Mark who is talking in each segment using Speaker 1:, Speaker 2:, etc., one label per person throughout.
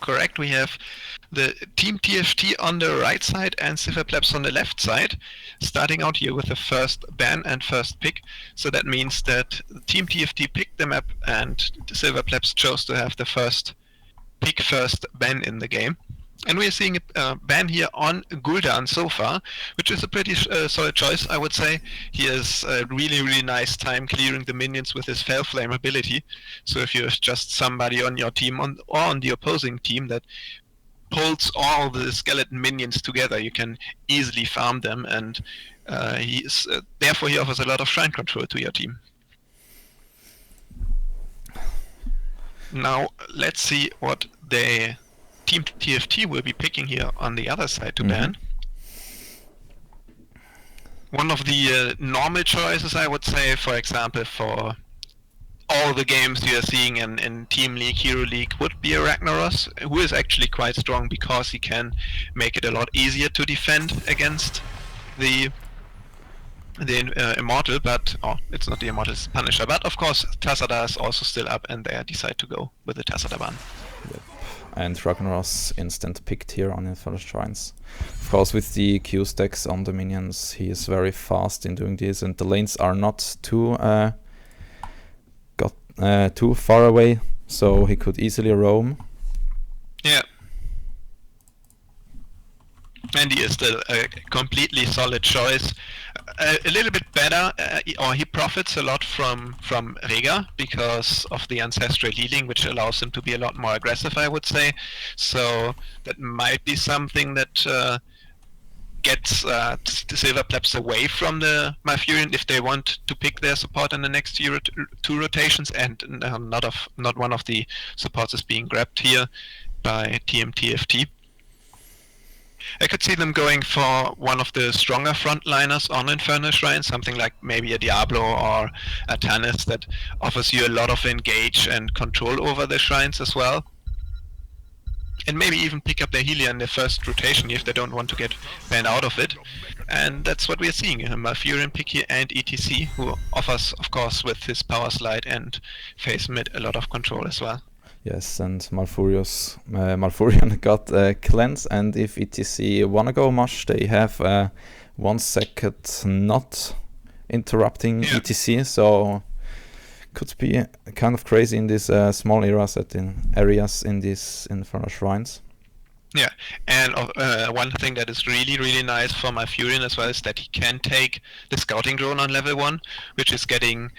Speaker 1: correct. We have the Team TFT on the right side and Silver Plebs on the left side, starting out here with the first ban and first pick. So that means that Team TFT picked the map and the Silver Plebs chose to have the first pick, first ban in the game. And we're seeing a ban here on Gul'dan so far, which is a pretty solid choice, I would say. He has a really, really nice time clearing the minions with his Fell Flame ability. So if you're just somebody on your team or on the opposing team that pulls all the skeleton minions together, you can easily farm them, and therefore he offers a lot of shrine control to your team. Now let's see what the Team TFT will be picking here on the other side to ban. One of the normal choices, I would say, for example, for all the games you are seeing in Team League, Hero League, would be a Ragnaros, who is actually quite strong because he can make it a lot easier to defend against the Immortal, but it's not the Immortal, it's Punisher. But of course, Tassada is also still up, and they decide to go with the Tassada ban.
Speaker 2: Yep. And Ragnaros instant picked here on Infernal Shrines. Of course, with the Q stacks on the minions, he is very fast in doing this, and the lanes are not too too far away, so he could easily roam.
Speaker 1: Yeah. And he is still a completely solid choice. A little bit better, or he profits a lot from Rega because of the ancestral healing, which allows him to be a lot more aggressive, I would say. So that might be something that gets the Silver Plebs away from the Malfurion if they want to pick their support in the next two rotations, and not one of the supports is being grabbed here by Team TFT. I could see them going for one of the stronger frontliners on Infernal Shrine, something like maybe a Diablo or a Tannis that offers you a lot of engage and control over the shrines as well. And maybe even pick up their Healer in the first rotation if they don't want to get banned out of it. And that's what we're seeing, a Malfurion pick here and ETC, who offers, of course, with his Power Slide and Phase Mid, a lot of control as well.
Speaker 2: Yes, and Malfurion got cleanse, and if ETC wanna go much, they have 1 second not interrupting ETC, so could be kind of crazy in these small areas in these Infernal Shrines.
Speaker 1: Yeah, and one thing that is really, really nice for Malfurion as well is that he can take the scouting drone on level 1, which is getting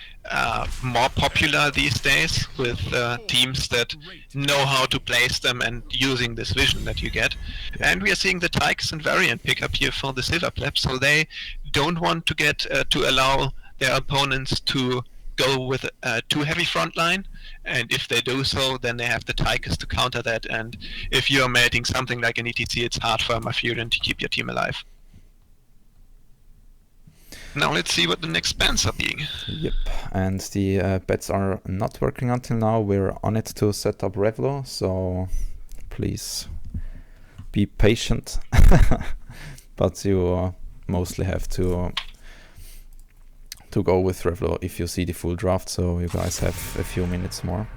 Speaker 1: more popular these days with teams that know how to place them and using this vision that you get. And we are seeing the Tychus and Variant pick up here for the Silver Plebs, so they don't want to get to allow their opponents to go with a too heavy front line, and if they do so, then they have the Tychus to counter that, and if you're melting something like an ETC, it's hard for a Malfurion to keep your team alive. Now let's see what the next bans are being.
Speaker 2: Yep, and the bets are not working until now. We're on it to set up Revlo, so please be patient. But you mostly have to go with Revlo if you see the full draft, so you guys have a few minutes more.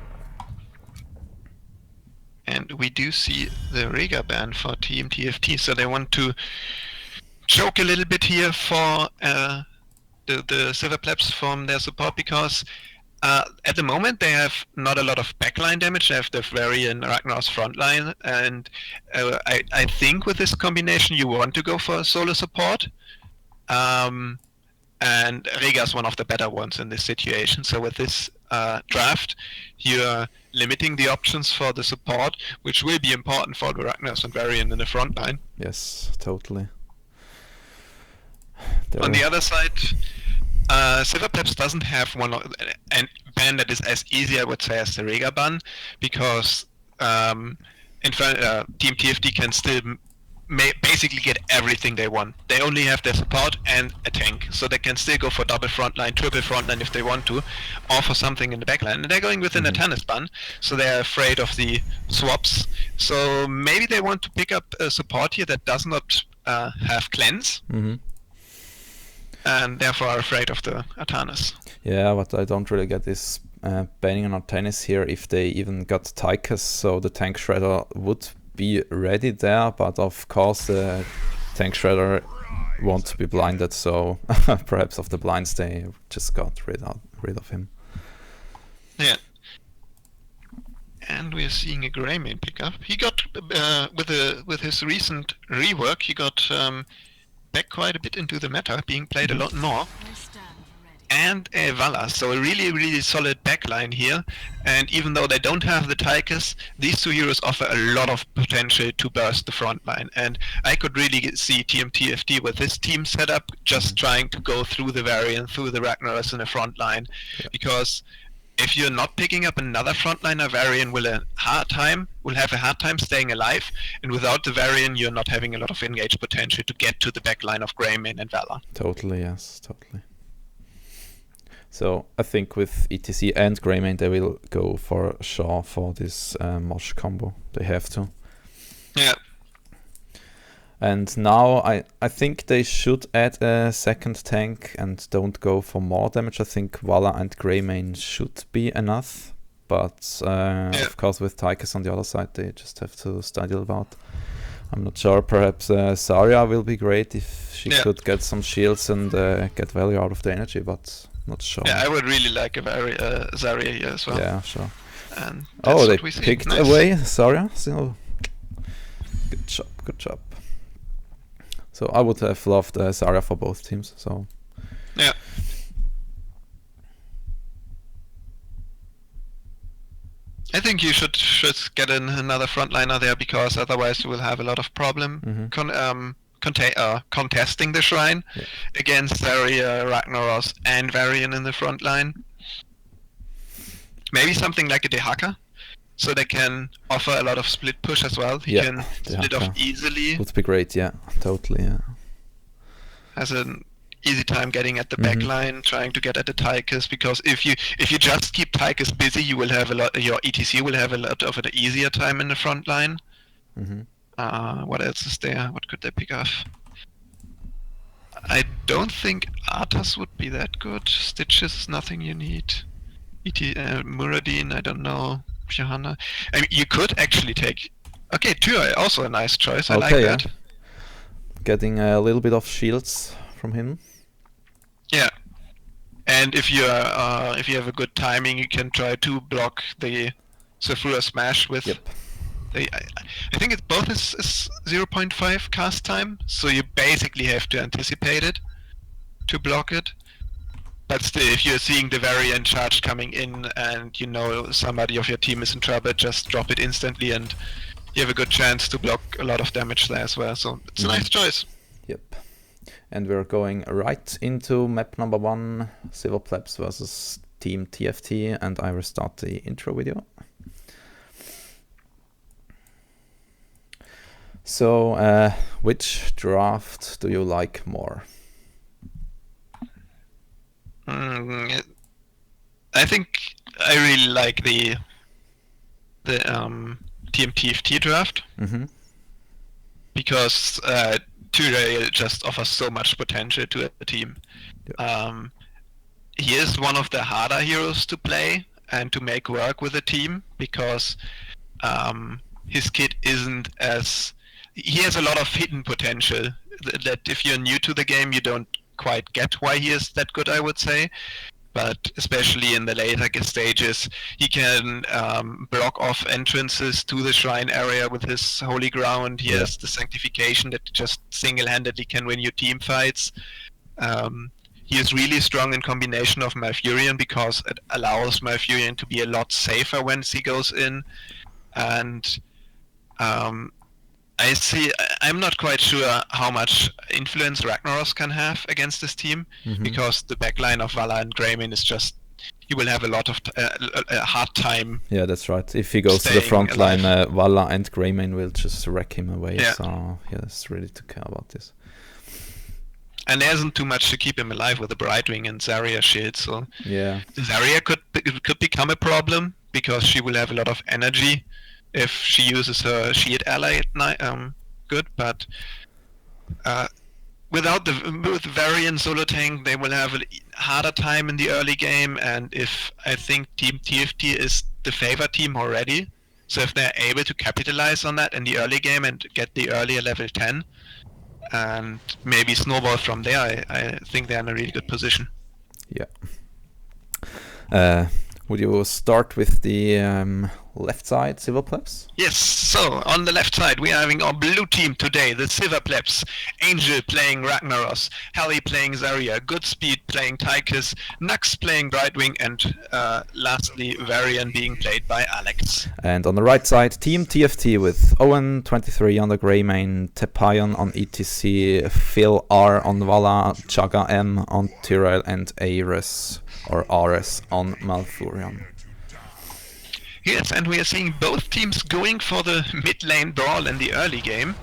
Speaker 1: And we do see the Rega ban for Team TFT, so they want to choke a little bit here for the Silver Plebs from their support, because at the moment they have not a lot of backline damage. They have the Varian Ragnaros frontline, and I think with this combination you want to go for a solo support. And Rega is one of the better ones in this situation. So with this draft, you're limiting the options for the support, which will be important for the Ragnaros and Varian in the front line.
Speaker 2: Yes, totally.
Speaker 1: On the other side, Silver Plebs doesn't have an ban that is as easy, I would say, as the Rega ban, because Team TFT can still basically get everything they want. They only have their support and a tank, so they can still go for double frontline, triple frontline if they want to, or for something in the backline. And they're going within a Tannis ban, so they're afraid of the swaps. So maybe they want to pick up a support here that does not have cleanse, and therefore are afraid of the Atanas.
Speaker 2: Yeah, what I don't really get is banning on tennis here if they even got Tychus, so the Tank Shredder would be ready there, but of course the Tank Shredder won't be blinded, so perhaps of the blinds they just got rid of him.
Speaker 1: Yeah. And we're seeing a Greymane pickup. He got with his recent rework, he got back quite a bit into the meta, being played a lot more. And a Vala, so a really solid backline here. And even though they don't have the Tychus, these two heroes offer a lot of potential to burst the front line. And I could really see TFT with this team setup just trying to go through the variant, through the Ragnaros in the front line. Yeah. Because if you're not picking up another frontliner, Varian will have a hard time staying alive, and without the Varian, you're not having a lot of engaged potential to get to the backline of Greymane and Vala.
Speaker 2: Totally, yes, totally. So I think with ETC and Greymane, they will go for Shaw for this Mosh combo. They have to.
Speaker 1: Yeah.
Speaker 2: And now I think they should add a second tank and don't go for more damage. I think Vala and Greymane should be enough. But of course with Tychus on the other side, they just have to study about. I'm not sure, perhaps Zarya will be great if she could get some shields and get value out of the energy, but not sure.
Speaker 1: Yeah, I would really like a Zarya here as well.
Speaker 2: Yeah, sure.
Speaker 1: And
Speaker 2: they picked away Zarya, so good job. So I would have loved Zarya for both teams. So
Speaker 1: yeah. I think you should get in another frontliner there, because otherwise you will have a lot of problem contesting the shrine against Zarya, Ragnaros, and Varian in the front line. Maybe something like a Dehaka, so they can offer a lot of split push as well. He can split off easily.
Speaker 2: Would be great, yeah, totally, yeah.
Speaker 1: Has an easy time getting at the back line, trying to get at the Tychus, because if you just keep Tychus busy, you will have your ETC will have a lot of an easier time in the front line. What else is there? What could they pick up? I don't think Arthas would be that good. Stitches is nothing you need. Muradin, I don't know. Johanna. I mean, you could actually take... Okay, Tyr, also a nice choice. I like that.
Speaker 2: Getting a little bit of shields from him.
Speaker 1: Yeah. And if you have a good timing, you can try to block the Sephora Smash with... I think it both is 0.5 cast time, so you basically have to anticipate it to block it. But still, if you're seeing the variant charge coming in and you know somebody of your team is in trouble, just drop it instantly and you have a good chance to block a lot of damage there as well. So it's a nice choice.
Speaker 2: Yep. And we're going right into map number 1, Silver Plebs versus Team TFT, and I will start the intro video. So, which draft do you like more?
Speaker 1: I think I really like the Team TFT draft, because Tyrael just offers so much potential to a team. He is one of the harder heroes to play and to make work with a team, because his kit isn't as... He has a lot of hidden potential that if you're new to the game, you don't quite get why he is that good, I would say. But especially in the later stages, he can block off entrances to the shrine area with his holy ground. He has the sanctification that just single-handedly can win you team fights. He is really strong in combination of Malfurion, because it allows Malfurion to be a lot safer once he goes in. And I'm not quite sure how much influence Ragnaros can have against this team, because the backline of Vala and Greymane is just... He will have a lot of a hard time.
Speaker 2: Yeah, that's right. If he goes to the front line, Vala and Greymane will just wreck him away. Yeah. So he has really to care about this.
Speaker 1: And there isn't too much to keep him alive with the Brightwing and Zarya shield. So
Speaker 2: yeah,
Speaker 1: Zarya could become a problem, because she will have a lot of energy if she uses her shield ally at night. Good, but without with Varian solo tank, they will have a harder time in the early game. And if I think Team TFT is the favored team already, so if they're able to capitalize on that in the early game and get the earlier level 10, and maybe snowball from there, I think they're in a really good position.
Speaker 2: Yeah. Would you start with the left side, Silver Plebs?
Speaker 1: Yes, so on the left side we are having our blue team today, the Silver Plebs. Angel playing Ragnaros, Heli playing Zarya, Goodspeed playing Tychus, Nux playing Brightwing, and lastly Varian being played by Alex.
Speaker 2: And on the right side, Team TFT with Owen23 on the grey main, Tepion on ETC, Phil R on Vala, Chaga M on Tyrell, and Ares or Ares on Malfurion.
Speaker 1: Yes, and we are seeing both teams going for the mid lane brawl in the early game.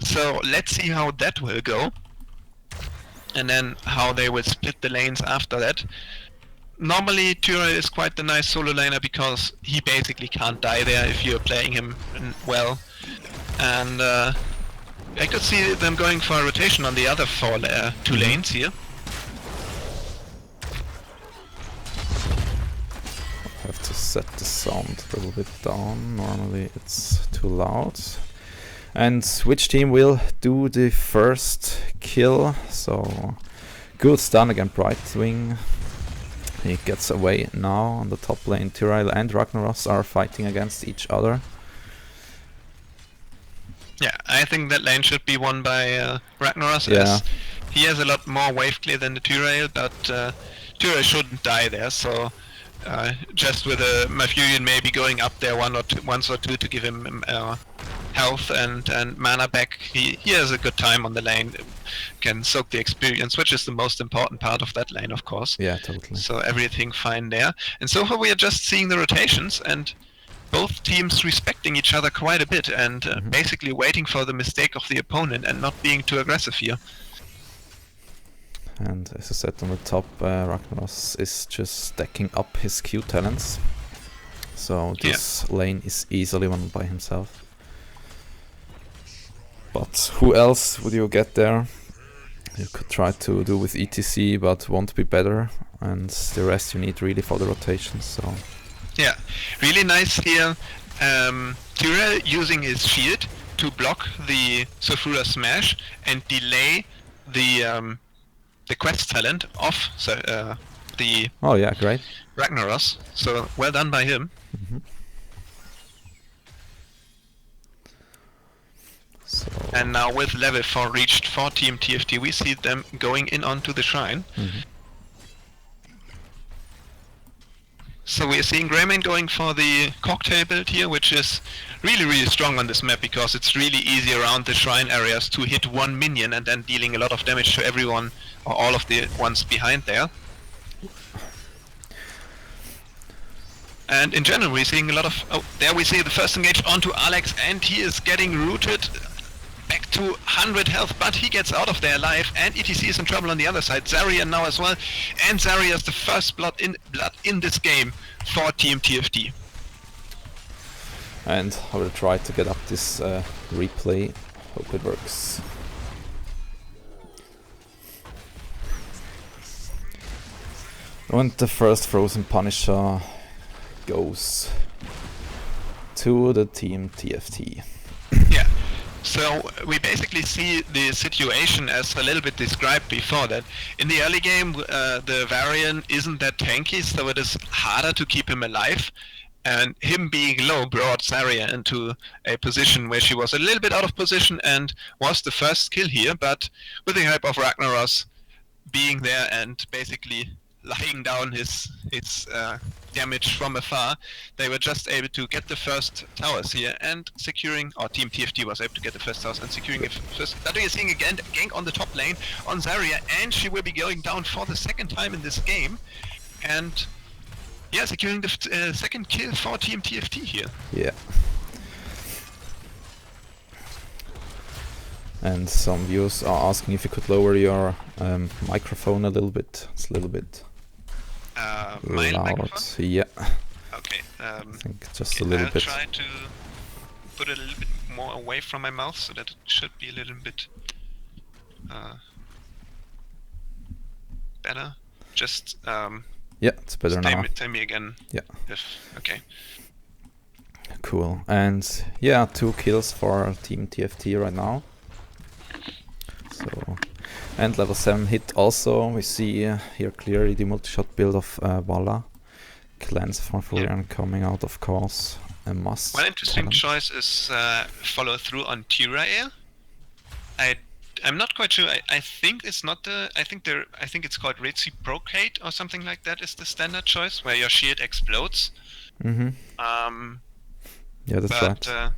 Speaker 1: So let's see how that will go. And then how they will split the lanes after that. Normally Tyrell is quite the nice solo laner because he basically can't die there if you're playing him well. And I could see them going for a rotation on the other two lanes here.
Speaker 2: Have to set the sound a little bit down. Normally it's too loud. And which team will do the first kill? So good stun against Brightwing. He gets away now on the top lane. Tyrell and Ragnaros are fighting against each other.
Speaker 1: Yeah, I think that lane should be won by Ragnaros.
Speaker 2: Yeah.
Speaker 1: As he has a lot more wave clear than the Tyrell, but Tyrell shouldn't die there. So just with a Malfurion maybe going up there once or two to give him health and mana back, he has a good time on the lane, can soak the experience, which is the most important part of that lane, of course.
Speaker 2: Yeah, totally.
Speaker 1: So everything fine there. And so far we are just seeing the rotations and both teams respecting each other quite a bit and basically waiting for the mistake of the opponent and not being too aggressive here.
Speaker 2: And as I said on the top, Ragnaros is just stacking up his Q talents. So this lane is easily won by himself. But who else would you get there? You could try to do with ETC, but won't be better. And the rest you need really for the rotations. So
Speaker 1: yeah, really nice here. Tyrell using his shield to block the Sulfura Smash and delay the quest talent of the
Speaker 2: great
Speaker 1: Ragnaros. So well done by him.
Speaker 2: So
Speaker 1: and now with level 4 reached for Team TFT, we see them going in onto the shrine. So we are seeing Greymane going for the cocktail build here, which is really strong on this map because it's really easy around the shrine areas to hit one minion and then dealing a lot of damage to everyone or all of the ones behind there. And in general we're seeing a lot of... there we see the first engage onto Alex and he is getting rooted back to 100 health, but he gets out of there alive and ETC is in trouble on the other side. Zarya now as well, and Zarya is the first blood in this game for Team TFT.
Speaker 2: And I will try to get up this replay. Hope it works. And the first Frozen Punisher goes to the Team TFT.
Speaker 1: Yeah. So we basically see the situation as a little bit described before that. In the early game, the Varian isn't that tanky, so it is harder to keep him alive. And him being low brought Zarya into a position where she was a little bit out of position and was the first kill here, but with the help of Ragnaros being there and basically lying down his damage from afar, they were just able to get the first towers here and securing, or Team TFT was able to get the first towers and securing it first. That we are seeing again gank on the top lane on Zarya, and she will be going down for the second time in this game. And yeah, securing the second kill for Team TFT here.
Speaker 2: Yeah. And some viewers are asking if you could lower your microphone a little bit. It's a little bit
Speaker 1: my
Speaker 2: loud.
Speaker 1: microphone?
Speaker 2: Yeah.
Speaker 1: Okay.
Speaker 2: I think just a little
Speaker 1: I'll
Speaker 2: bit.
Speaker 1: try to put it a little bit more away from my mouth so that it should be a little bit better? Just
Speaker 2: Yeah, it's better now.
Speaker 1: tell me again.
Speaker 2: Yeah.
Speaker 1: Okay.
Speaker 2: Cool. And yeah, 2 kills for Team TFT right now. So, and level 7 hit also. We see here clearly the multi-shot build of Valla. Cleanse from Furion coming out, of course. A must.
Speaker 1: One interesting
Speaker 2: talent.
Speaker 1: choice is follow through on Tyrael. I'm not quite sure. I think it's not the. I think it's called reciprocate or something like that. Is the standard choice where your shield explodes.
Speaker 2: Mm-hmm. Yeah, that's right.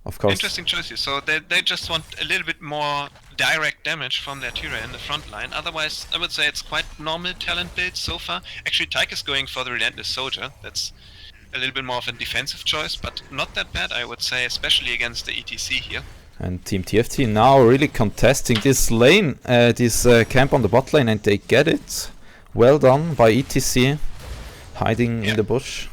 Speaker 2: Of course.
Speaker 1: Interesting choices. So they just want a little bit more direct damage from their Tyra in the front line. Otherwise, I would say it's quite normal talent build so far. Actually, Tyke is going for the Relentless Soldier. That's a little bit more of a defensive choice, but not that bad, I would say, especially against the ETC here.
Speaker 2: And Team TFT now really contesting this lane, this camp on the bot lane, and they get it. Well done by ETC, hiding in the bush.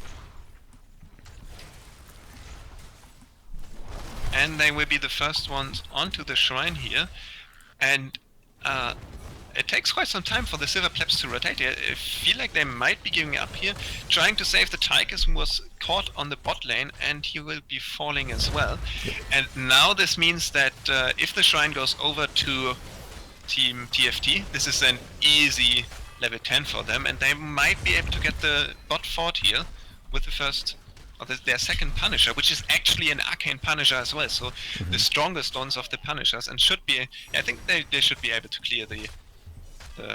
Speaker 1: And they will be the first ones onto the shrine here. And it takes quite some time for the Silver Plebs to rotate. I feel like they might be giving up here, trying to save the Tychus, who was caught on the bot lane, and he will be falling as well. And now this means that if the shrine goes over to Team TFT, this is an easy level 10 for them, and they might be able to get the bot fort here with the first, or their second Punisher, which is actually an Arcane Punisher as well, so the strongest ones of the Punishers, and should be, I think they should be able to clear the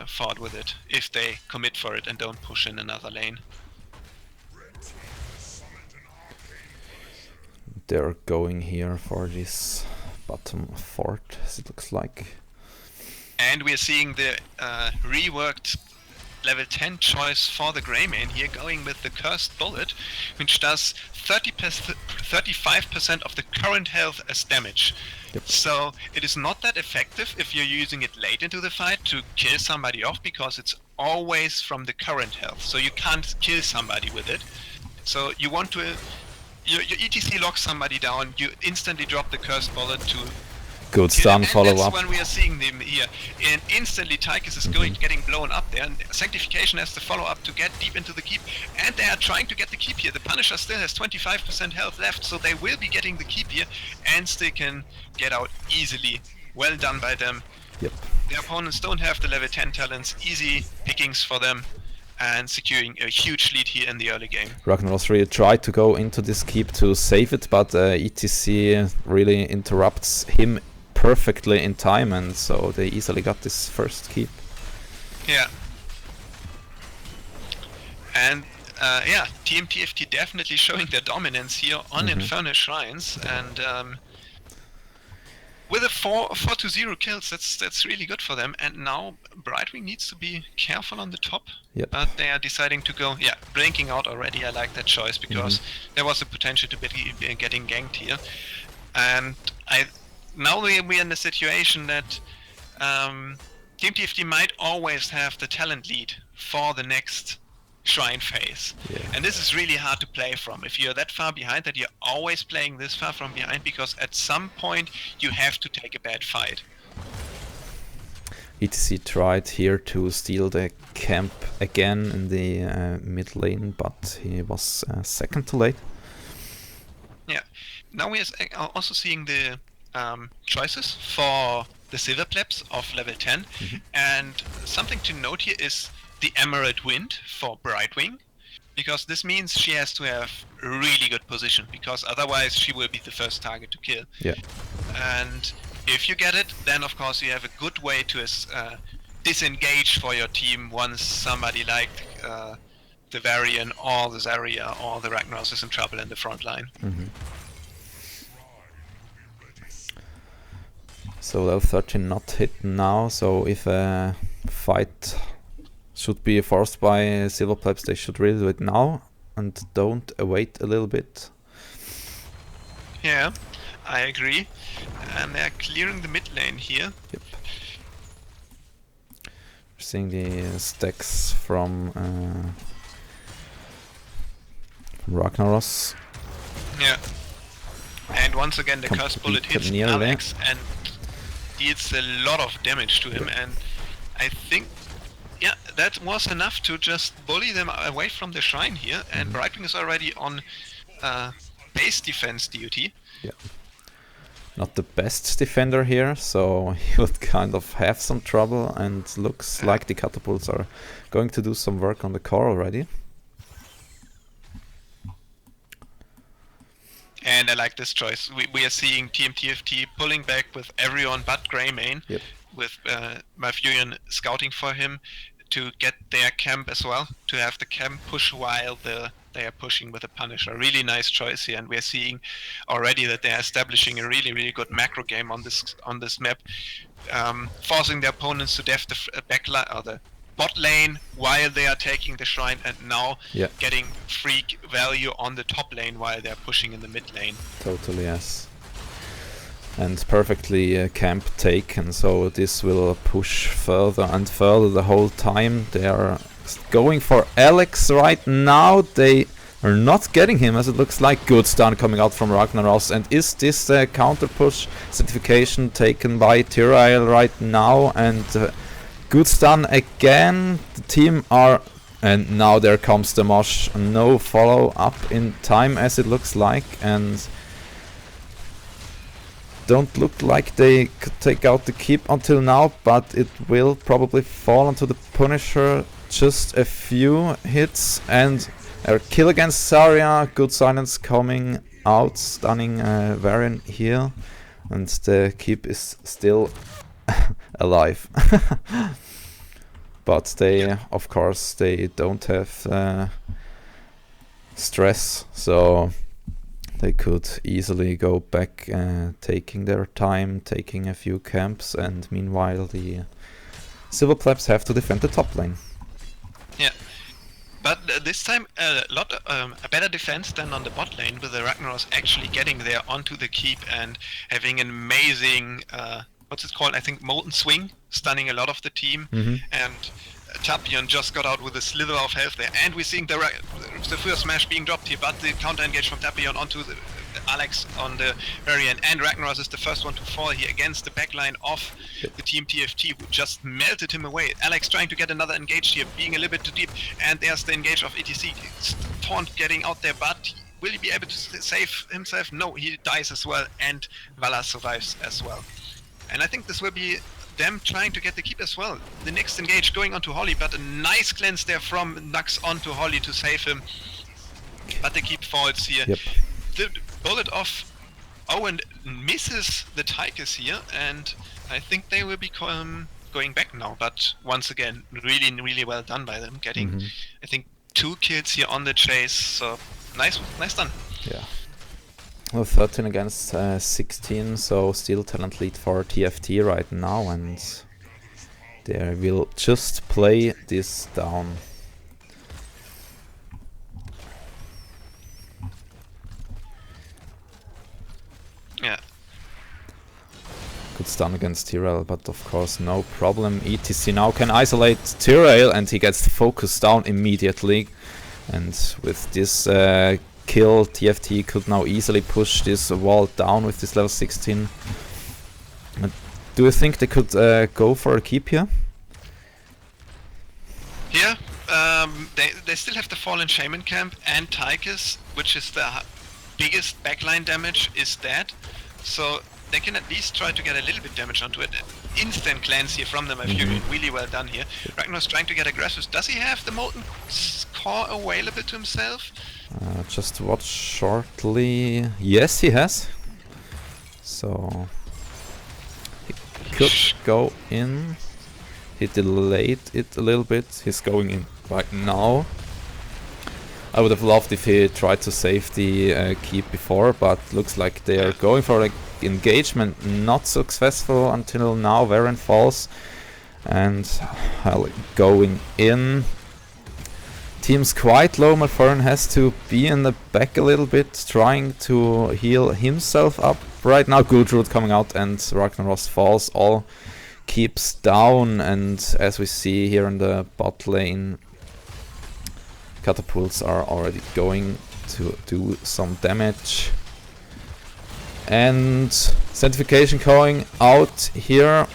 Speaker 1: fort with it, if they commit for it and don't push in another lane.
Speaker 2: They're going here for this bottom fort, as it looks like.
Speaker 1: And we are seeing the reworked level 10 choice for the Greymane here, going with the Cursed Bullet, which does 35% of the current health as damage.
Speaker 2: Yep.
Speaker 1: So it is not that effective if you're using it late into the fight to kill somebody off, because it's always from the current health, so you can't kill somebody with it. So you want to, your ETC locks somebody down, you instantly drop the Cursed Bullet to
Speaker 2: good stun follow up.
Speaker 1: That's when we are seeing them here. And instantly Tychus is getting blown up there, and Sanctification has to follow up to get deep into the keep. And they are trying to get the keep here. The Punisher still has 25% health left, so they will be getting the keep here, and still can get out easily. Well done by them.
Speaker 2: Yep.
Speaker 1: The opponents don't have the level 10 talents. Easy pickings for them, and securing a huge lead here in the early game.
Speaker 2: Ragnaros really tried to go into this keep to save it, but ETC really interrupts him perfectly in time, and so they easily got this first keep.
Speaker 1: Yeah. And yeah, Team TFT definitely showing their dominance here on Infernal Shrines, and with a 4-0 kills, that's really good for them. And now Brightwing needs to be careful on the top.
Speaker 2: Yep.
Speaker 1: But they are deciding to go, blinking out already. I like that choice, because there was a potential to be getting ganked here. And now we are in the situation that Team TFT might always have the talent lead for the next shrine phase.
Speaker 2: Yeah.
Speaker 1: And this is really hard to play from. If you're that far behind, that you're always playing this far from behind, because at some point you have to take a bad fight.
Speaker 2: ETC tried here to steal the camp again in the mid lane, but he was second too late.
Speaker 1: Yeah. Now we are also seeing the choices for the Silver Plebs of level 10, and something to note here is the Emerald Wind for Brightwing, because this means she has to have a really good position, because otherwise she will be the first target to kill.
Speaker 2: Yeah.
Speaker 1: And if you get it, then of course you have a good way to disengage for your team once somebody like the Varian or the Zarya or the Ragnaros is in trouble in the front line.
Speaker 2: So level 13 not hit now, so if a fight should be forced by Silver Plebs, they should really do it now and don't wait a little bit.
Speaker 1: Yeah, I agree. And they're clearing the mid lane here.
Speaker 2: Yep. We're seeing the stacks from Ragnaros.
Speaker 1: Yeah. And once again the Cursed Bullet hits
Speaker 2: nearly.
Speaker 1: Alex, and deals a lot of damage to him, and I think, yeah, that was enough to just bully them away from the shrine here, and Brightwing is already on base defense duty.
Speaker 2: Yeah. Not the best defender here, so he would kind of have some trouble, and looks like the catapults are going to do some work on the core already.
Speaker 1: And I like this choice. We are seeing Team TFT pulling back with everyone but Greymane, with Malfurion scouting for him to get their camp as well, to have the camp push while they are pushing with a Punisher. Really nice choice here, and we're seeing already that they are establishing a really good macro game on this map, forcing their opponents to def the backline or the bot lane while they are taking the shrine, and now getting free value on the top lane while they're pushing in the mid lane.
Speaker 2: Totally, yes. And perfectly camp taken, so this will push further and further the whole time. They are going for Alex right now. They are not getting him, as it looks like. Good stun coming out from Ragnaros. And is this counter push certification taken by Tyrael right now? And good stun again. The team are... And now there comes the mosh. No follow up in time, as it looks like. And don't look like they could take out the keep until now, but it will probably fall onto the Punisher. Just a few hits and a kill against Zarya. Good silence coming out, stunning Varian here, and the keep is still alive. But they, of course, they don't have stress, so they could easily go back, taking their time, taking a few camps, and meanwhile the Silver Plebs have to defend the top lane.
Speaker 1: Yeah, but this time a better defense than on the bot lane, with the Ragnaros actually getting there onto the keep and having an amazing, what's it called? I think Molten Swing, stunning a lot of the team, and Tapion just got out with a slither of health there, and we're seeing the first smash being dropped here, but the counter engage from Tapion onto the Alex on the very end, and Ragnaros is the first one to fall here against the backline of the Team TFT, who just melted him away. Alex trying to get another engage here, being a little bit too deep, and there's the engage of ETC. Taunt getting out there, but will he be able to save himself? No, he dies as well, and Vala survives as well. And I think this will be them trying to get the keep as well. The next engage going onto Holly, but a nice cleanse there from Nux onto Holly to save him. But the keep falls here. The bullet of Owen misses the Tychus here, and I think they will be going back now. But once again, really well done by them, getting I think 2 kills here on the chase. So nice done.
Speaker 2: Yeah. Well, 13 against 16, so still talent lead for TFT right now, and they will just play this down.
Speaker 1: Yeah.
Speaker 2: Good stun against Tyrael, but of course no problem. ETC now can isolate Tyrael, and he gets the focus down immediately. And with this kill, TFT could now easily push this wall down with this level 16. Do you think they could go for a keep here?
Speaker 1: Here, they still have the Fallen Shaman camp, and Tychus, which is the biggest backline damage, is dead. So they can at least try to get a little bit damage onto it. Instant cleanse here from the Malfurion, really well done here. Ragnar's trying to get aggressive. Does he have the Molten Core available to himself?
Speaker 2: Just watch shortly. Yes, he has. So he could go in. He delayed it a little bit. He's going in right now. I would have loved if he tried to save the keep before, but looks like they are going for an engagement. Not successful until now. Varian falls, and going in. Team's quite low. Malfurion has to be in the back a little bit, trying to heal himself up right now. Gudrun coming out, and Ragnaros falls. All keeps down, and as we see here in the bot lane, catapults are already going to do some damage. And certification going out here.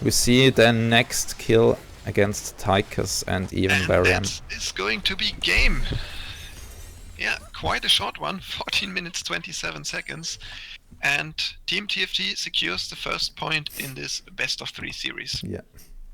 Speaker 2: We see the next kill against Tychus and even
Speaker 1: And
Speaker 2: Varian.
Speaker 1: that is going to be game. Yeah, quite a short one, 14 minutes 27 seconds. And Team TFT secures the first point in this best of 3 series.
Speaker 2: Yeah.